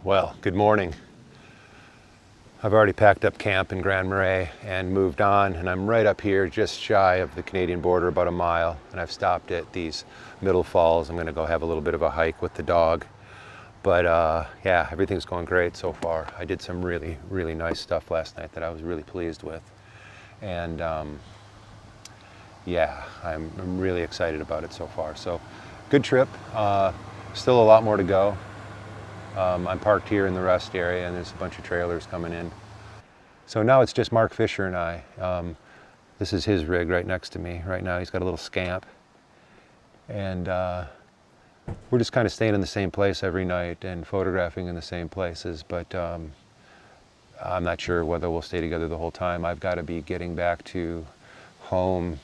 Well, good morning. I've already packed up camp in Grand Marais and moved on, and I'm right up here just shy of the Canadian border, about a mile, and I've stopped at these middle falls. I'm going to go have a little bit of a hike with the dog. But yeah, everything's going great so far. I did some really, really nice stuff last night that I was really pleased with. And yeah, I'm really excited about it so far. So good trip. Still a lot more to go. I'm parked here in the rest area, and there's a bunch of trailers coming in. So now it's just Mark Fisher and I. This is his rig right next to me. Right now he's got a little Scamp. And we're just kind of staying in the same place every night and photographing in the same places. But I'm not sure whether we'll stay together the whole time. I've got to be getting back to home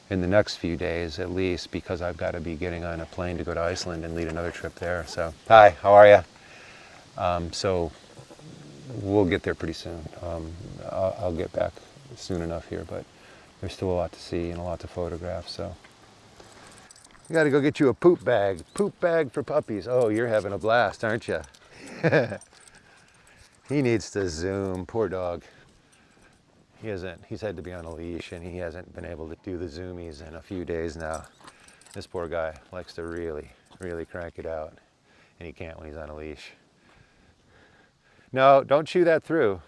in the next few days at least, because I've got to be getting on a plane to go to Iceland and lead another trip there. So, hi, how are you? So we'll get there pretty soon. I'll get back soon enough here, but there's still a lot to see and a lot to photograph. So you got to go get you a poop bag for puppies. Oh, you're having a blast, aren't you? He needs to zoom, poor dog. He's had to be on a leash, and he hasn't been able to do the zoomies in a few days now. This poor guy likes to really, really crank it out, and he can't when he's on a leash. No, don't chew that through.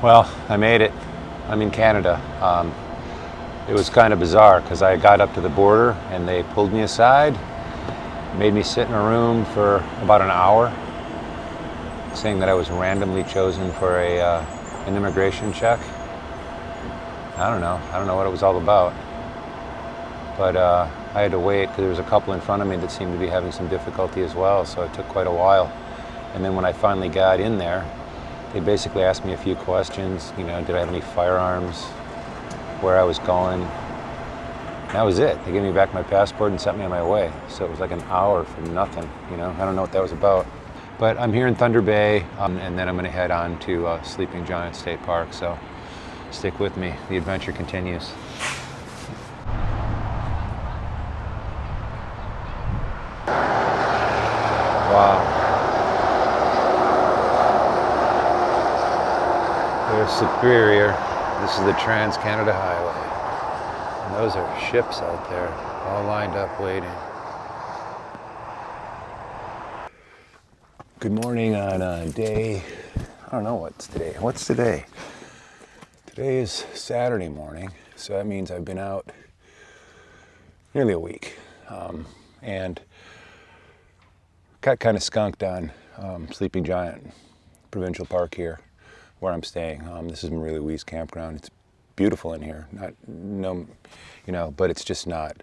Well, I made it. I'm in Canada. It was kind of bizarre because I got up to the border and they pulled me aside, made me sit in a room for about an hour, saying that I was randomly chosen for an immigration check. I don't know what it was all about. But I had to wait because there was a couple in front of me that seemed to be having some difficulty as well, so it took quite a while. And then when I finally got in there, they basically asked me a few questions. You know, did I have any firearms, where I was going. That was it. They gave me back my passport and sent me on my way. So it was like an hour for nothing, you know. I don't know what that was about. But I'm here in Thunder Bay, and then I'm going to head on to Sleeping Giant State Park. So stick with me. The adventure continues. Wow. There's Superior. This is the Trans-Canada Highway. And those are ships out there, all lined up waiting. Good morning on a day, I don't know what's today. What's today? Today is Saturday morning, so that means I've been out nearly a week. And got kind of skunked on Sleeping Giant Provincial Park here, where I'm staying. This is Marie Louise Campground. It's beautiful in here. But it's just not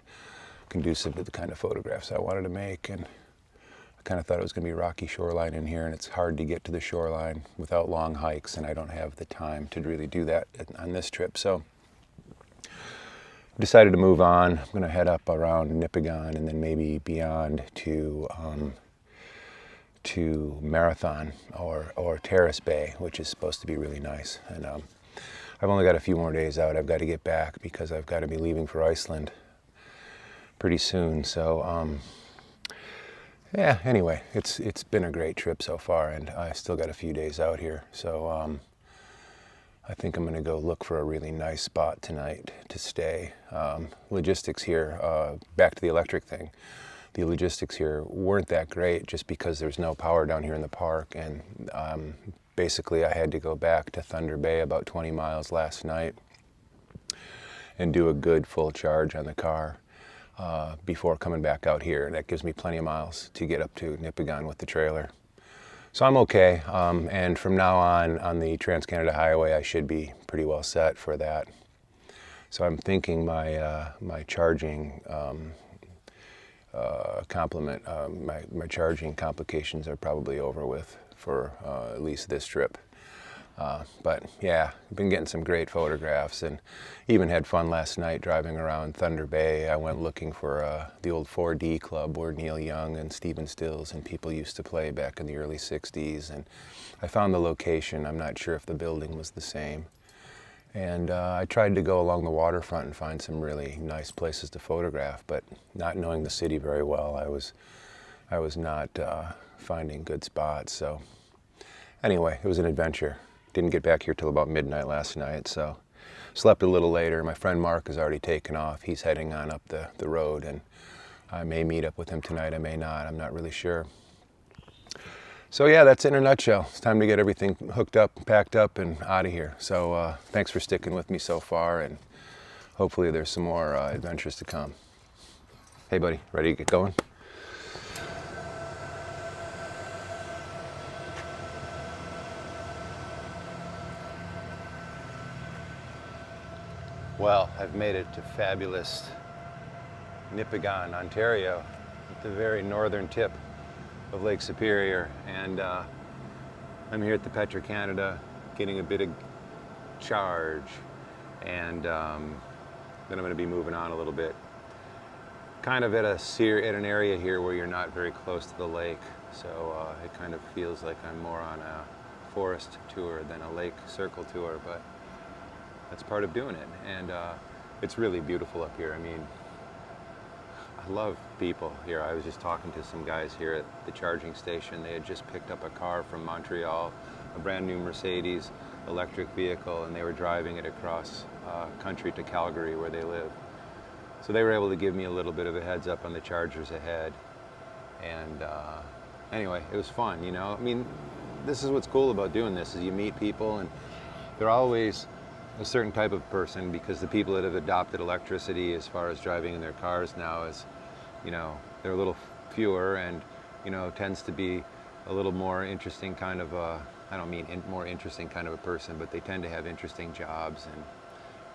conducive to the kind of photographs I wanted to make. And I kind of thought it was going to be a rocky shoreline in here, and it's hard to get to the shoreline without long hikes, and I don't have the time to really do that on this trip. So I decided to move on. I'm going to head up around Nipigon and then maybe beyond to Marathon or Terrace Bay, which is supposed to be really nice. And I've only got a few more days out. I've got to get back because I've got to be leaving for Iceland pretty soon. So yeah, anyway, it's been a great trip so far, and I still got a few days out here. So I think I'm going to go look for a really nice spot tonight to stay. Logistics here, back to the electric thing. The logistics here weren't that great just because there's no power down here in the park, and basically I had to go back to Thunder Bay about 20 miles last night and do a good full charge on the car before coming back out here. That gives me plenty of miles to get up to Nipigon with the trailer. So I'm okay, and from now on the Trans-Canada Highway I should be pretty well set for that. So I'm thinking my charging my charging complications are probably over with for at least this trip. But yeah, been getting some great photographs, and even had fun last night driving around Thunder Bay. I went looking for the old 4D club where Neil Young and Stephen Stills and people used to play back in the early 60s, and I found the location. I'm not sure if the building was the same. And I tried to go along the waterfront and find some really nice places to photograph, but not knowing the city very well, I was not finding good spots. So anyway, it was an adventure. Didn't get back here till about midnight last night, so slept a little later. My friend Mark has already taken off. He's heading on up the road, and I may meet up with him tonight, I may not. I'm not really sure. So yeah, that's it in a nutshell. It's time to get everything hooked up, packed up, and out of here. So thanks for sticking with me so far, and hopefully there's some more adventures to come. Hey buddy, ready to get going? Well, I've made it to fabulous Nipigon, Ontario, at the very northern tip of Lake Superior, and I'm here at the Petro-Canada getting a bit of charge, and then I'm going to be moving on a little bit. Kind of at an area here where you're not very close to the lake, so it kind of feels like I'm more on a forest tour than a lake circle tour, but that's part of doing it, and it's really beautiful up here. I mean, I love people here. I was just talking to some guys here at the charging station. They had just picked up a car from Montreal, a brand new Mercedes electric vehicle, and they were driving it across country to Calgary where they live. So they were able to give me a little bit of a heads up on the chargers ahead. And anyway, it was fun, you know. I mean, this is what's cool about doing this, is you meet people, and they're always a certain type of person, because the people that have adopted electricity as far as driving in their cars now is, you know, they're a little fewer, and, you know, tends to be a little more interesting kind of I don't mean more interesting kind of a person, but they tend to have interesting jobs, and,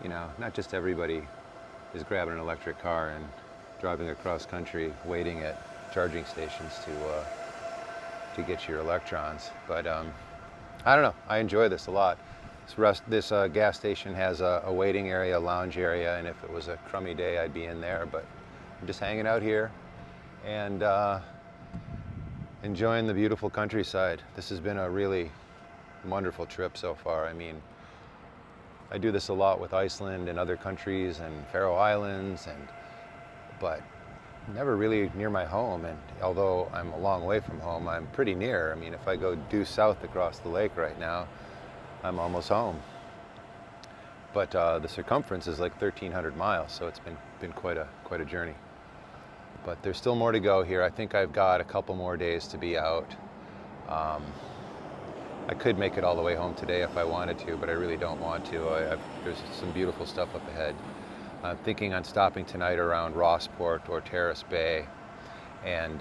you know, not just everybody is grabbing an electric car and driving across country waiting at charging stations to get your electrons. But I don't know, I enjoy this a lot. This gas station has a waiting area, a lounge area, and if it was a crummy day, I'd be in there. But I'm just hanging out here and enjoying the beautiful countryside. This has been a really wonderful trip so far. I mean, I do this a lot with Iceland and other countries and Faroe Islands, but never really near my home. And although I'm a long way from home, I'm pretty near. I mean, if I go due south across the lake right now, I'm almost home. But the circumference is like 1,300 miles, so it's been quite a journey. But there's still more to go here. I think I've got a couple more days to be out. I could make it all the way home today if I wanted to, but I really don't want to. There's some beautiful stuff up ahead. I'm thinking on stopping tonight around Rossport or Terrace Bay, and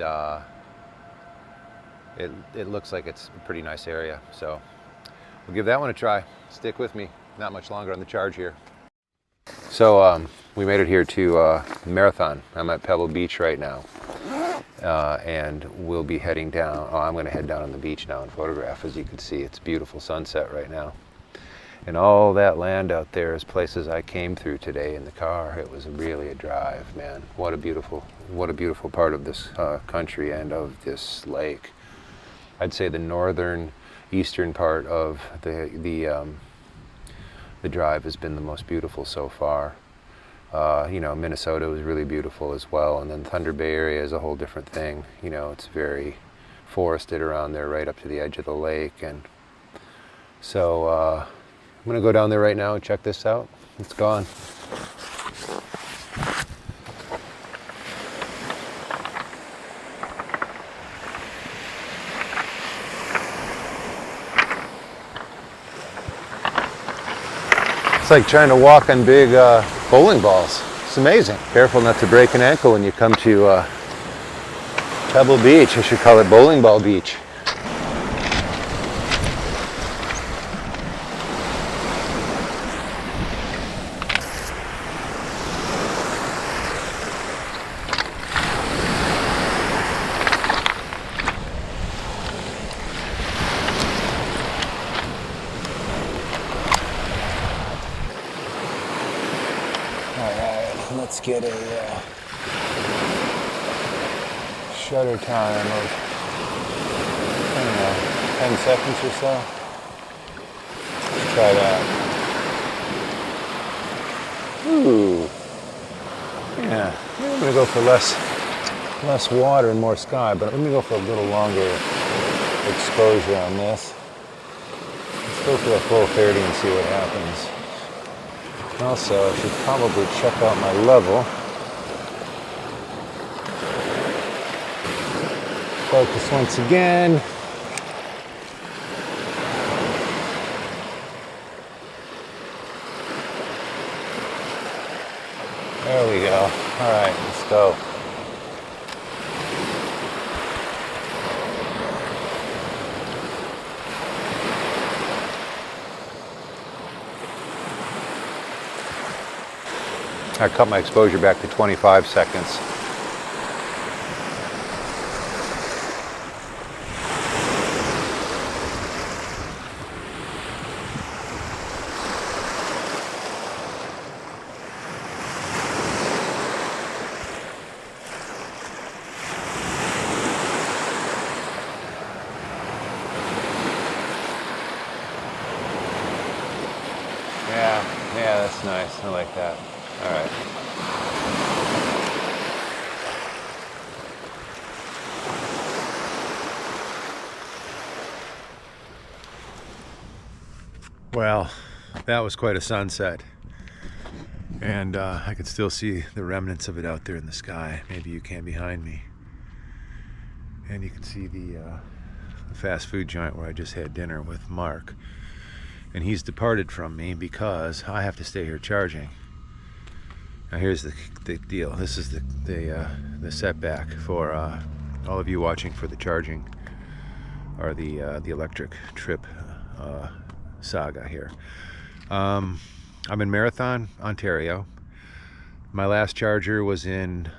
it looks like it's a pretty nice area. So we'll give that one a try. Stick with me. Not much longer on the charge here. So we made it here to Marathon. I'm at Pebble Beach right now. And we'll be heading down. Oh, I'm going to head down on the beach now and photograph. As you can see, it's beautiful sunset right now. And all that land out there is places I came through today in the car. It was really a drive, man. What a beautiful part of this country and of this lake. I'd say the northern eastern part of the drive has been the most beautiful so far. You know, Minnesota was really beautiful as well, and then Thunder Bay area is a whole different thing. You know, it's very forested around there right up to the edge of the lake, and so I'm gonna go down there right now and check this out. It's gone. It's like trying to walk on big bowling balls. It's amazing. Careful not to break an ankle when you come to Pebble Beach. I should call it Bowling Ball Beach. let's get a shutter time of, I don't know, 10 seconds or so. Let's try that. Ooh. Yeah, I'm gonna go for less water and more sky, but let me go for a little longer exposure on this. Let's go for a full 30 and see what happens. Also, I should probably check out my level. Focus once again. There we go. All right, let's go. I cut my exposure back to 25 seconds. Yeah, that's nice. I like that. All right. Well, that was quite a sunset. And I can still see the remnants of it out there in the sky. Maybe you can behind me. And you can see the fast food joint where I just had dinner with Mark. And he's departed from me because I have to stay here charging. Now here's the deal. This is the setback for all of you watching for the charging or the electric trip saga here. I'm in Marathon, Ontario. My last charger was in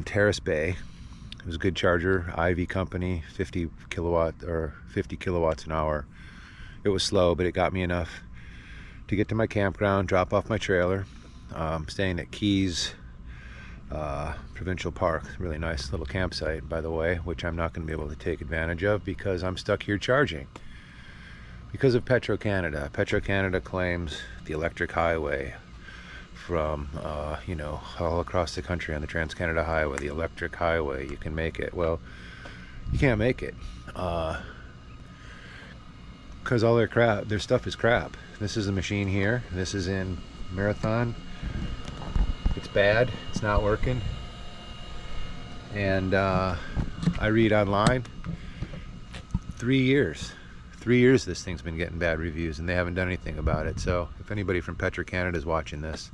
Terrace Bay. It was a good charger, Ivy company, 50 kilowatts an hour. It was slow, but it got me enough to get to my campground, drop off my trailer. Staying at Keys Provincial Park, really nice little campsite, by the way, which I'm not going to be able to take advantage of because I'm stuck here charging. Because of Petro-Canada. Petro-Canada claims the electric highway from, all across the country on the Trans-Canada Highway, the electric highway, you can make it. Well, you can't make it because all their stuff is crap. This is a machine here. This is in Marathon. It's bad. It's not working. And I read online, 3 years. 3 years this thing's been getting bad reviews and they haven't done anything about it. So if anybody from Petro-Canada is watching this,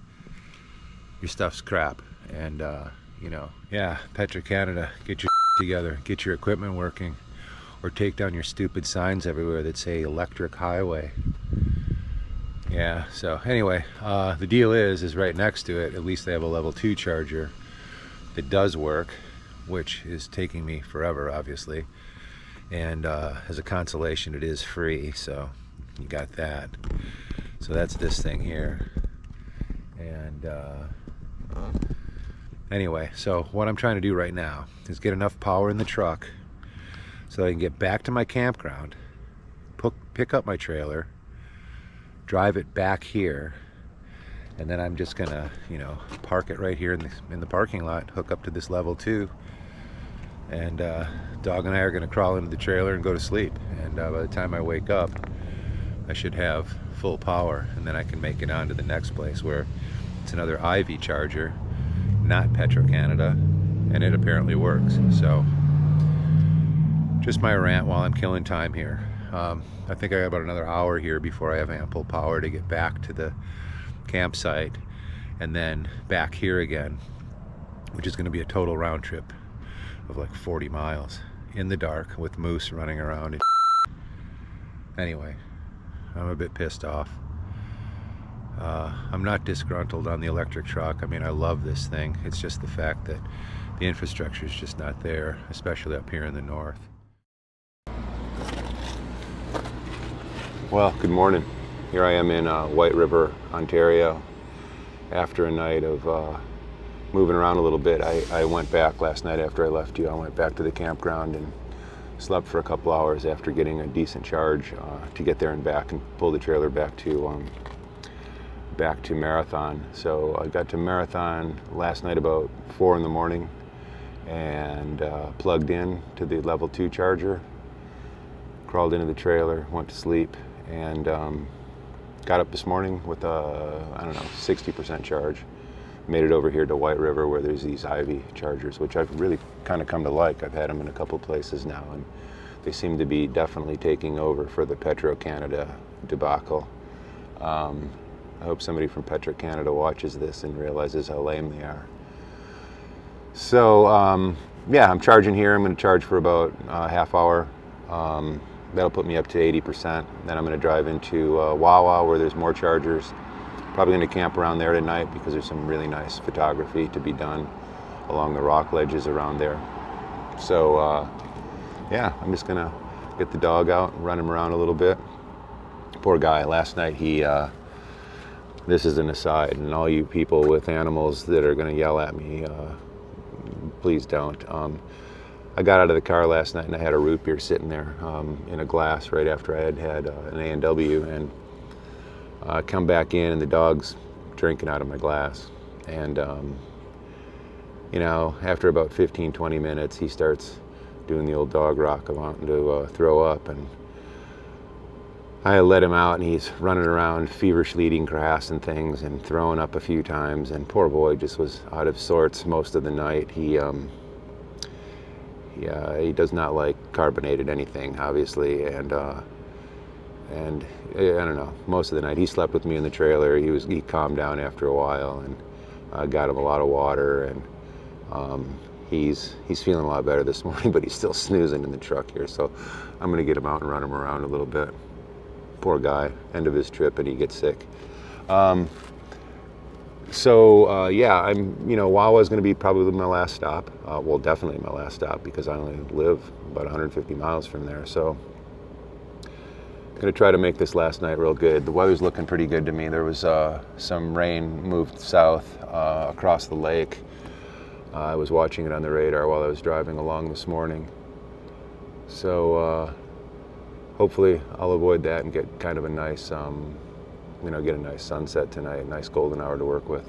your stuff's crap. And yeah, Petro-Canada, get your together, get your equipment working, or take down your stupid signs everywhere that say electric highway. Yeah, so anyway, the deal is right next to it, at least they have a level 2 charger that does work, which is taking me forever, obviously. And as a consolation, it is free, so you got that. So that's this thing here. And anyway, so what I'm trying to do right now is get enough power in the truck so I can get back to my campground, pick up my trailer, drive it back here, and then I'm just gonna, park it right here in the parking lot, hook up to this level 2, and Dog and I are gonna crawl into the trailer and go to sleep. And by the time I wake up, I should have full power, and then I can make it on to the next place where it's another Ivy charger, not Petro-Canada, and it apparently works. So just my rant while I'm killing time here. I think I got about another hour here before I have ample power to get back to the campsite and then back here again, which is going to be a total round trip of like 40 miles in the dark with moose running around and anyway, I'm a bit pissed off. I'm not disgruntled on the electric truck. I mean, I love this thing. It's just the fact that the infrastructure is just not there, especially up here in the north. Well, good morning. Here I am in White River, Ontario, after a night of moving around a little bit, I went back last night after I left you. I went back to the campground and slept for a couple hours after getting a decent charge to get there and back and pull the trailer back to Marathon. So I got to Marathon last night about 4 in the morning and plugged in to the level 2 charger, crawled into the trailer, went to sleep, and got up this morning with a, I don't know, 60% charge. Made it over here to White River where there's these Ivy chargers, which I've really kind of come to like. I've had them in a couple places now, and they seem to be definitely taking over for the Petro-Canada debacle. I hope somebody from Petro-Canada watches this and realizes how lame they are. So, yeah, I'm charging here. I'm going to charge for about a half hour. That'll put me up to 80%. Then I'm going to drive into Wawa where there's more chargers. Probably going to camp around there tonight because there's some really nice photography to be done along the rock ledges around there. So, yeah, I'm just going to get the dog out and run him around a little bit. Poor guy. Last night this is an aside, and all you people with animals that are going to yell at me, please don't. I got out of the car last night and I had a root beer sitting there in a glass right after I had had an A&W, and I come back in and the dog's drinking out of my glass. And, you know, after about 15-20 minutes, he starts doing the old dog rock of wanting to throw up. And I let him out, and he's running around feverishly eating grass and things and throwing up a few times. And poor boy just was out of sorts most of the night. He does not like carbonated anything, obviously, and I don't know, most of the night he slept with me in the trailer. He calmed down after a while, and I got him a lot of water, and he's feeling a lot better this morning, but he's still snoozing in the truck here. So I'm gonna get him out and run him around a little bit. Poor guy, end of his trip, and he gets sick. Yeah, Wawa is going to be probably my last stop. Well, definitely my last stop because I only live about 150 miles from there. So I'm going to try to make this last night real good. The weather's looking pretty good to me. There was some rain moved south across the lake. I was watching it on the radar while I was driving along this morning. So hopefully I'll avoid that and get kind of a nice, get a nice sunset tonight, a nice golden hour to work with.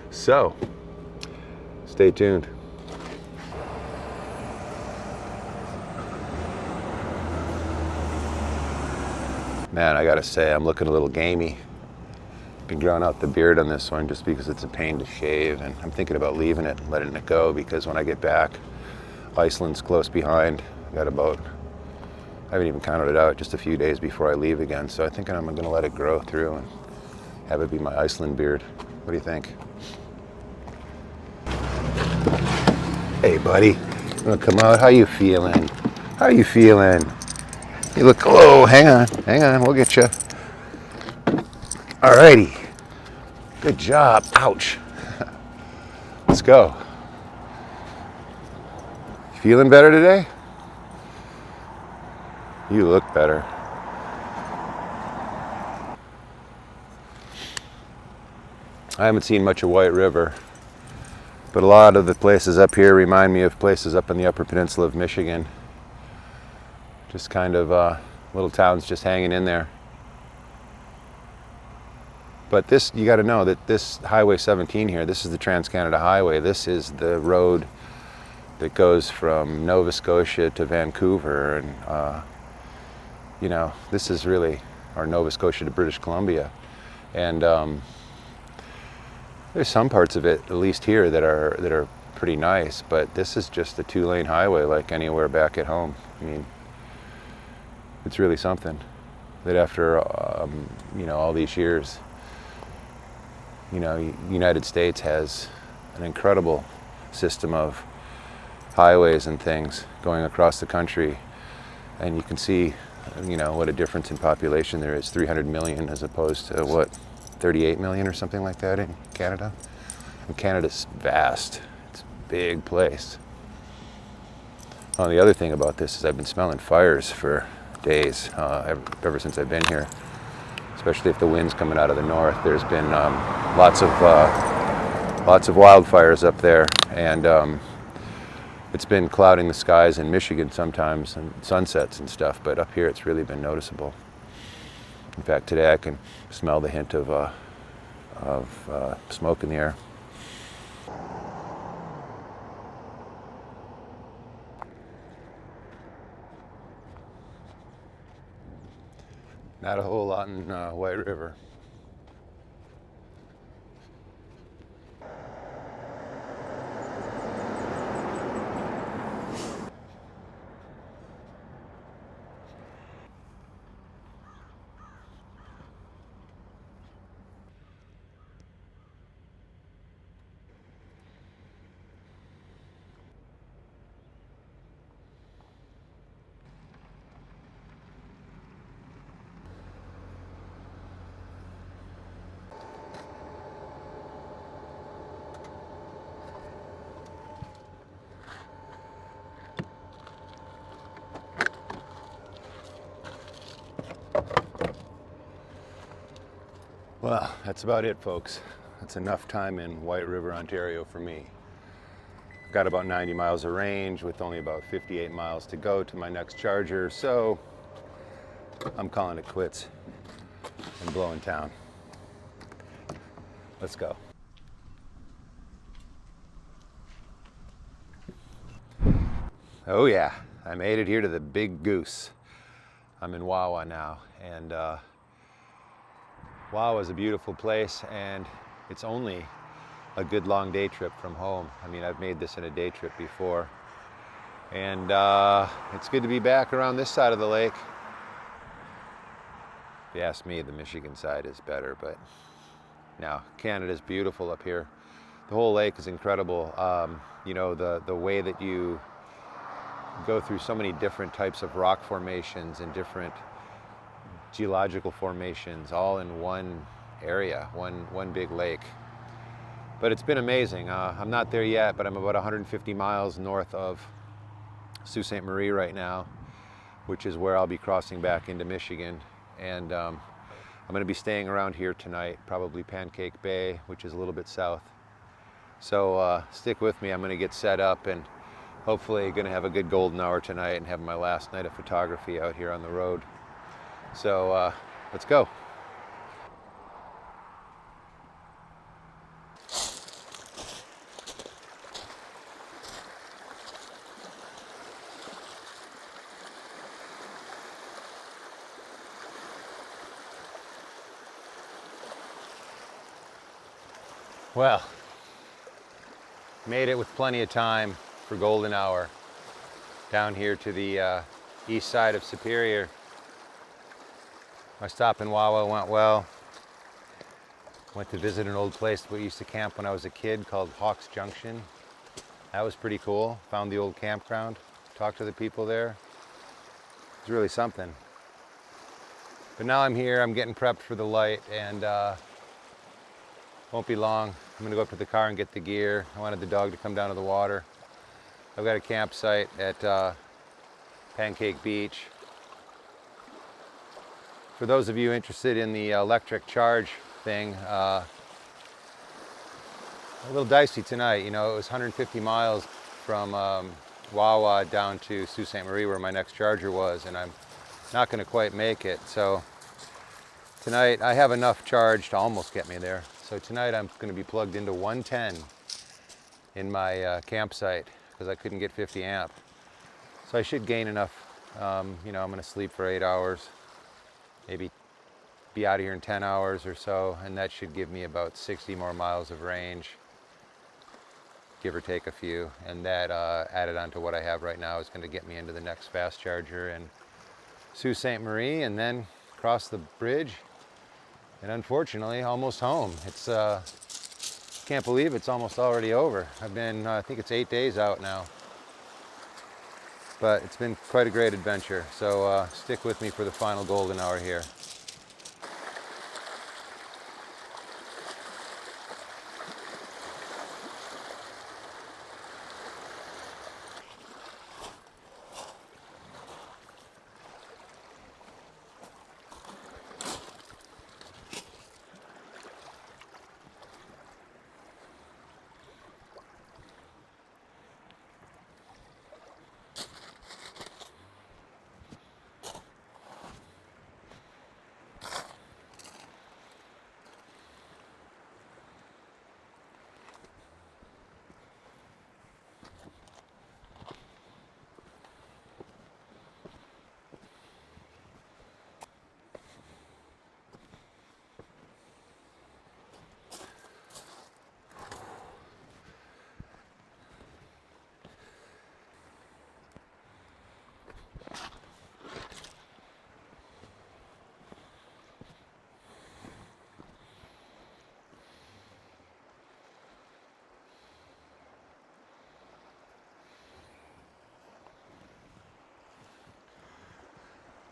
So, stay tuned. Man, I gotta say, I'm looking a little gamey. Been growing out the beard on this one just because it's a pain to shave, and I'm thinking about leaving it and letting it go because when I get back, Iceland's close behind. I haven't even counted it out, just a few days before I leave again, so I think I'm gonna let it grow through and have it be my Iceland beard. What do you think? Hey buddy, you wanna come out? How you feeling? How you feeling? You look, oh, hang on, we'll get you. Alrighty, good job, ouch. Let's go. Feeling better today? You look better. I haven't seen much of White River, but a lot of the places up here remind me of places up in the Upper Peninsula of Michigan. Just kind of little towns just hanging in there. But this, you got to know that this Highway 17 here, this is the Trans-Canada Highway. This is the road that goes from Nova Scotia to Vancouver, and this is really our Nova Scotia to British Columbia. And there's some parts of it, at least here, that are pretty nice, but this is just a 2-lane highway like anywhere back at home. I mean, it's really something that after all these years, United States has an incredible system of highways and things going across the country, and you can see what a difference in population there is. 300 million as opposed to what, 38 million or something like that in Canada. And Canada's vast. It's a big place. Oh, the other thing about this is I've been smelling fires for days, ever since I've been here. especially if the wind's coming out of the north. There's been lots of wildfires up there, and it's been clouding the skies in Michigan sometimes, and sunsets and stuff, but up here it's really been noticeable. In fact, today I can smell the hint of smoke in the air. Not a whole lot in White River. Well, that's about it, folks. That's enough time in White River, Ontario for me. I've got about 90 miles of range with only about 58 miles to go to my next charger, so I'm calling it quits and blowing town. Let's go. Oh yeah, I made it here to the Big Goose. I'm in Wawa now, and Wawa is a beautiful place, and it's only a good long day trip from home. I mean, I've made this in a day trip before, and it's good to be back around this side of the lake. If you ask me, the Michigan side is better, but now Canada's beautiful up here. The whole lake is incredible. You know, the way that you go through so many different types of rock formations and different geological formations all in one area, one big lake. But it's been amazing. I'm not there yet, but I'm about 150 miles north of Sault Ste. Marie right now, which is where I'll be crossing back into Michigan. And I'm going to be staying around here tonight, probably Pancake Bay, which is a little bit south. So stick with me. I'm going to get set up and hopefully going to have a good golden hour tonight and have my last night of photography out here on the road. So let's go. Well, made it with plenty of time for golden hour down here to the east side of Superior. My stop in Wawa went well. Went to visit an old place we used to camp when I was a kid called Hawks Junction. That was pretty cool. Found the old campground, talked to the people there. It was really something. But now I'm here, I'm getting prepped for the light, and won't be long. I'm gonna go up to the car and get the gear. I wanted the dog to come down to the water. I've got a campsite at Pancake Beach. For those of you interested in the electric charge thing, a little dicey tonight. You know, it was 150 miles from Wawa down to Sault Ste. Marie where my next charger was, and I'm not gonna quite make it. So tonight I have enough charge to almost get me there. So tonight I'm gonna be plugged into 110 in my campsite because I couldn't get 50 amp. So I should gain enough. You know, I'm gonna sleep for 8 hours. Maybe be out of here in 10 hours or so, and that should give me about 60 more miles of range, give or take a few, and that added on to what I have right now is going to get me into the next fast charger in Sault Ste. Marie, and then cross the bridge, and unfortunately almost home. It's can't believe it's almost already over. I've been I think it's 8 days out now, but it's been quite a great adventure. So stick with me for the final golden hour here.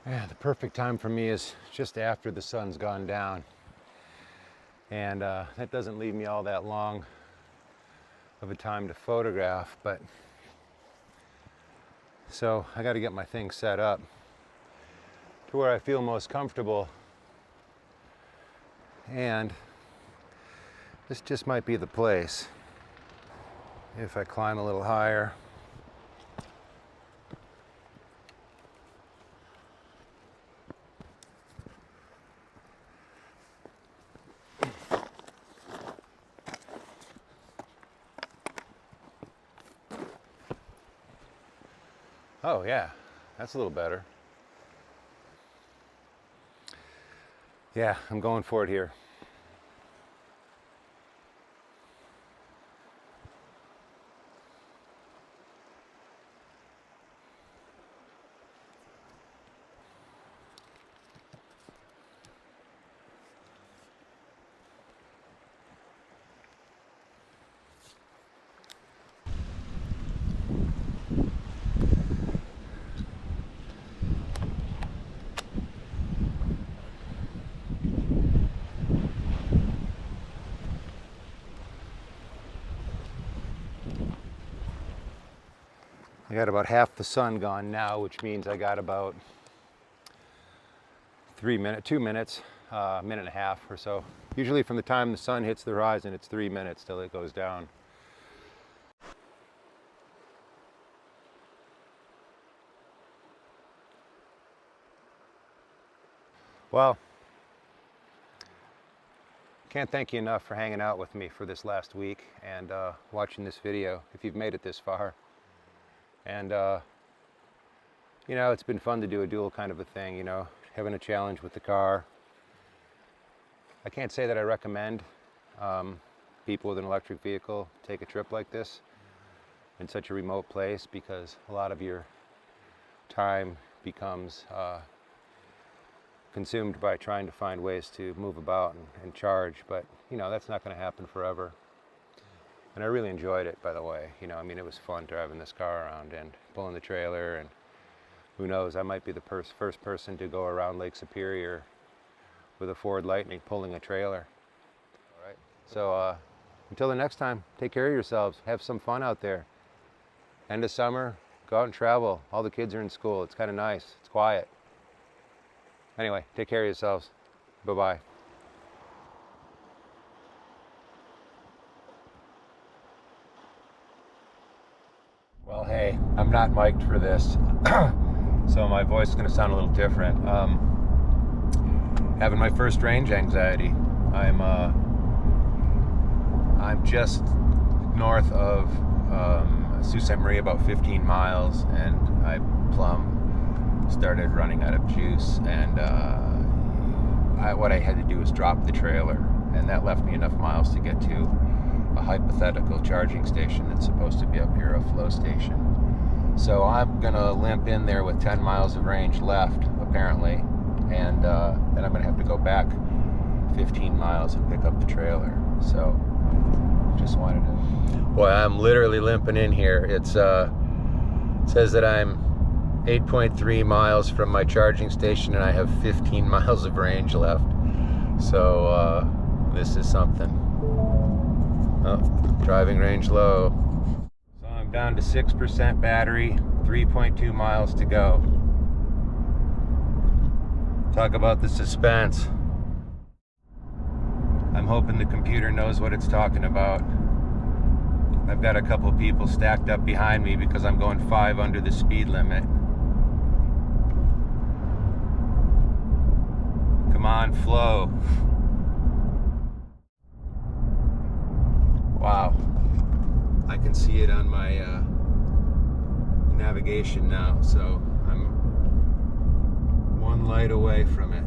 Yeah, the perfect time for me is just after the sun's gone down. And that doesn't leave me all that long of a time to photograph, but so I got to get my thing set up to where I feel most comfortable. And this just might be the place if I climb a little higher. Oh yeah, that's a little better. Yeah, I'm going for it here. I got about half the sun gone now, which means I got about 2 minutes, minute and a half or so. Usually from the time the sun hits the horizon, it's 3 minutes till it goes down. Well, can't thank you enough for hanging out with me for this last week and watching this video, if you've made it this far. And, you know, it's been fun to do a dual kind of a thing, you know, having a challenge with the car. I can't say that I recommend people with an electric vehicle take a trip like this in such a remote place, because a lot of your time becomes consumed by trying to find ways to move about and charge. But, you know, that's not going to happen forever. And I really enjoyed it, by the way. You know, I mean, it was fun driving this car around and pulling the trailer, and who knows, I might be the first person to go around Lake Superior with a Ford Lightning pulling a trailer. All right. So until the next time, take care of yourselves. Have some fun out there. End of summer, go out and travel. All the kids are in school. It's kind of nice. It's quiet. Anyway, take care of yourselves. Bye-bye. Well, hey, I'm not mic'd for this, so my voice is going to sound a little different. Having my first range anxiety. I'm just north of Sault Ste. Marie, about 15 miles, and I plumb started running out of juice, and what I had to do was drop the trailer, and that left me enough miles to get to a hypothetical charging station that's supposed to be up here, a flow station. So I'm gonna limp in there with 10 miles of range left, apparently, and then I'm gonna have to go back 15 miles and pick up the trailer. So just wanted to... Boy, I'm literally limping in here. It says that I'm 8.3 miles from my charging station and I have 15 miles of range left. So this is something. Oh, driving range low. So I'm down to 6% battery, 3.2 miles to go. Talk about the suspense. I'm hoping the computer knows what it's talking about. I've got a couple of people stacked up behind me because I'm going 5 under the speed limit. Come on, flow. Wow, I can see it on my navigation now, so I'm one light away from it.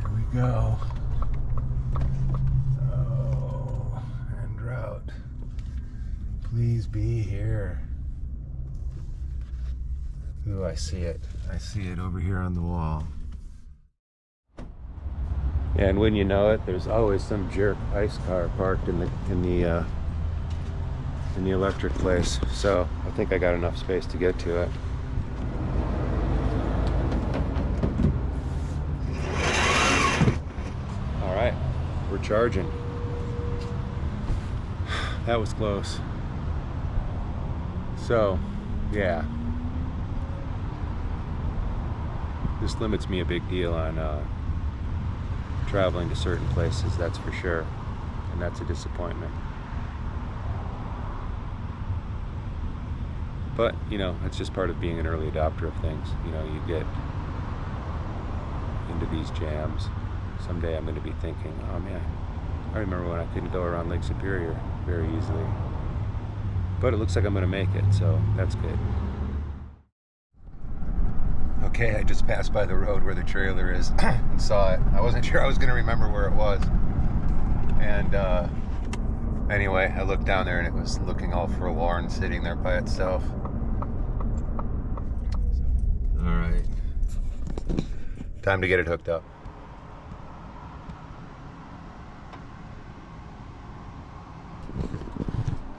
Here we go. Oh, and route. Please be here. Ooh, I see it. I see it over here on the wall. And when you know it, there's always some jerk ice car parked in the electric place. So I think I got enough space to get to it. we're charging. That was close. So, yeah. This limits me a big deal on traveling to certain places, that's for sure. And that's a disappointment. But, you know, it's just part of being an early adopter of things. You know, you get into these jams. Someday I'm going to be thinking, oh man, I remember when I couldn't go around Lake Superior very easily. But it looks like I'm going to make it, so that's good. Okay, I just passed by the road where the trailer is and saw it. I wasn't sure I was going to remember where it was. And anyway, I looked down there and it was looking all forlorn, sitting there by itself. All right. Time to get it hooked up.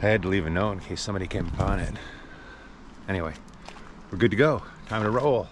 I had to leave a note in case somebody came upon it. Anyway, we're good to go. Time to roll.